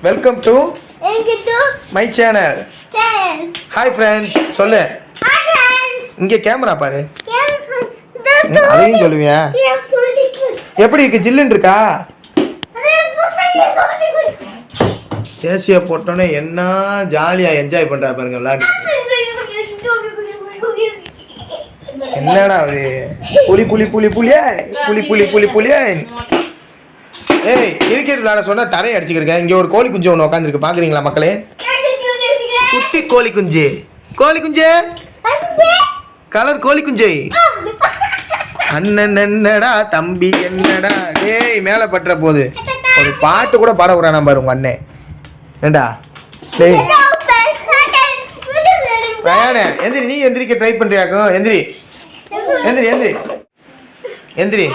Welcome to my channel. Hi friends சொல்லு. இங்கே camera பாரு. அதையும் சொல்லுவியா? எப்படி இருக்கு? ஜில்லுன்னு இருக்கா? ஏசியை போட்டோன்னே என்ன ஜாலியாக என்ஜாய் பண்ணுறா பாருங்க விளையாட்டு. என்னடா அது? புலி புலி புலி புலியே புலி புலி புலி புலியே. ஏய் கிரிக்கெட் விளையாட சொன்னா தரையை அடிச்சுக்கிருக்கேன். இங்கே ஒரு கோழி குஞ்சு ஒன்று உட்காந்துருக்கு, பார்க்குறீங்களா மக்களே? குட்டி கோழி குஞ்சு. கோழி குஞ்சு, கலர் கோழி குஞ்சு. அண்ணன் என்னடா தம்பி என்னடா. டேய் மேலே பட்டுற போது ஒரு பாட்டு கூட பாட விடுறானா பாரு உங்க அண்ணன். ஏண்டா டேய் ரயானே, எந்திரி. நீ எந்திரிக்க ட்ரை பண்றியாக்கும். எந்திரி எந்திரி எந்திரி எந்திரி.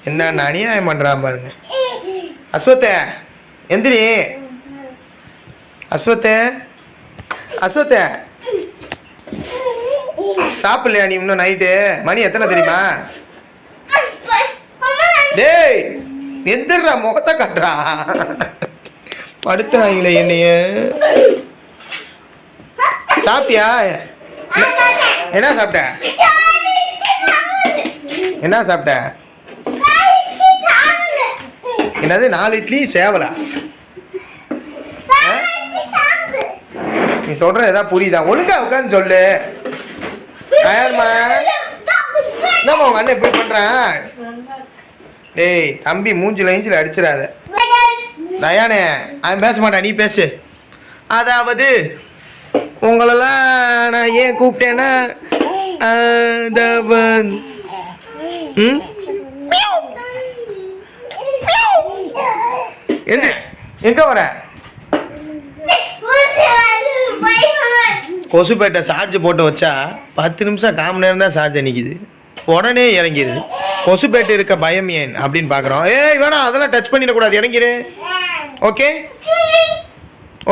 என்ன அநியாயம் பண்றான் பாருங்க. அஸ்வத்தே எந்திரி. அஸ்வத்தே அஸ்வத்தே சாப்பிடலையா நீ இன்னும்? நைட்டு மணி எத்தனை தெரியுமா? டேய் எந்திரா, முகத்தை கட்டுறா. படுத்துறாங்களே என்னைய. சாப்பிட்டியா? என்ன சாப்பிட்ட? என்ன சாப்பிட்ட? என்னது 4 இட்லி சேவலா? நீ சொல்ற ஏதாவது புரியுதா? ஒழுங்கா உட்காந்து சொல்லு. என்னம்மா உங்க அண்ணன் இப்படி பண்றான்? டேய் தம்பி மூஞ்சில இஞ்சில அடிச்சிடாத. தயானே அவன் பேச மாட்டான், நீ பேசு. அதாவது உங்களெல்லாம் நான் ஏன் கூப்பிட்டேன்னா எங்க வர? கொசுப்பேட்டை சார்ஜ் போட்டு வச்சா 10 நிமிஷம் 1/4 மணி நேரம் தான் சார்ஜ் நிற்கிது, உடனே இறங்கிடுது. கொசுப்பேட்டை இருக்க பயம் ஏன் அப்படின்னு பார்க்குறோம். ஏய் வேணாம், அதெல்லாம் டச் பண்ணிடக்கூடாது, இறங்கிடு. ஓகே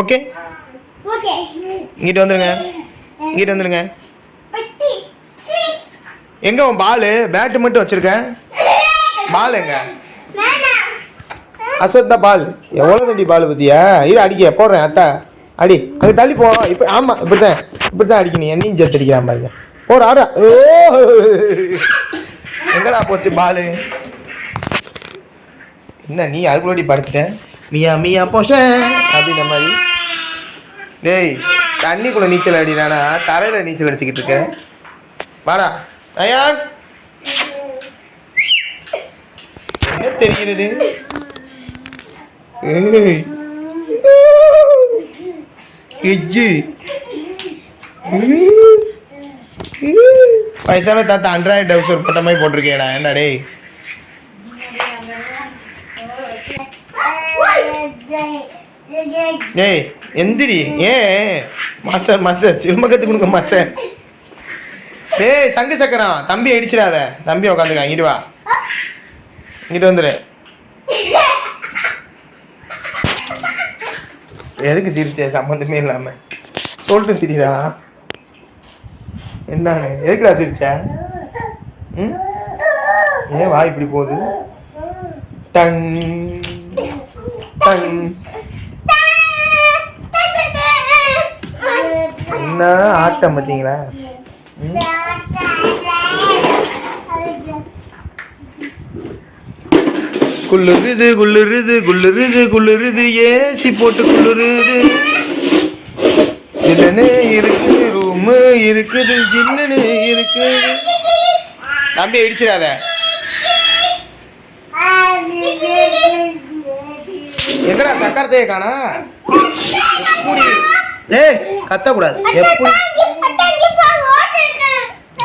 ஓகே, இங்கிட்டு வந்துருங்க, இங்கிட்டு வந்துருங்க. எங்க உன் பாலு? பேட்டு மட்டும் வச்சிருக்க, பால் எங்க? அஸ்வத் தான் பால். எவ்வளோ தண்டி பால் பத்தியா? இரு அடிக்க போடுறேன். அத்தா அடி, அங்கே தள்ளி போ. இப்போ ஆமாம் இப்படித்தான் அடிக்கணும். என்னையும் சேர்த்து அடிக்கிறான் பாருங்க. ஒரு ஆடா. ஓ எங்கடா போச்சு பாலு? என்ன நீ அதுக்குள்ளடி படுத்துட்ட? மியா மியா போஷ அப்படின்ற மாதிரி. டேய் தண்ணிக்குள்ள நீச்சல் அடிடானா, தரையில நீச்சல் அடிச்சுக்கிட்டு இருக்க. வாடா தயார். என்ன தெரிகிறது? வயசான தாத்தா ஆண்ட்ராய்டு டவுசர் போட்ட மாதிரி போட்டிருக்கேடா. என்ன டேய்? ஏய் எந்திரி. ஏன் மாச சிறுமக்கத்து கொடுக்க மாச. டேய் சங்கு சக்கரம், தம்பி அடிச்சிடாத. தம்பி உட்காந்துக்க. இங்கிட்டு வா, இங்கிட்டு வந்துடு. எதுக்கு சிரிச்ச? சம்மந்தமே இல்லாம சொல்லிட்டு சிரிடா. என்னன்னு எதுக்குடா சிரிச்ச? ஏன் வா இப்படி போகுது? Done done. என்ன ஆட்டம் பார்த்தீங்களா? குள்ளுருது குள்ளுருது குள்ளுருது குள்ளுருது, ஏசி போட்டு குள்ளுருது. ஜில்லுன்னு இருக்கு, ரூமு இருக்குது, ஜில்லுன்னு இருக்கு. தம்பி இடிச்சிடாத. எங்கடா சக்கரத்தையே காணா? ஏய் கத்தக்கூடாது. எப்படி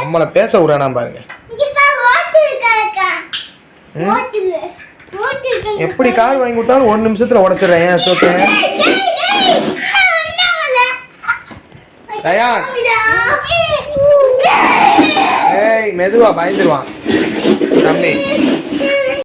நம்மளை பேச விடுறானா பாருங்க. எப்படி கார் வாங்கி கொடுத்தாலும் 1 நிமிஷத்துல உடைச்சிடுறேன். ஏன் சோக்கேன்? தயான் ஏய் மெதுவா பயந்துருவான் தம்பி.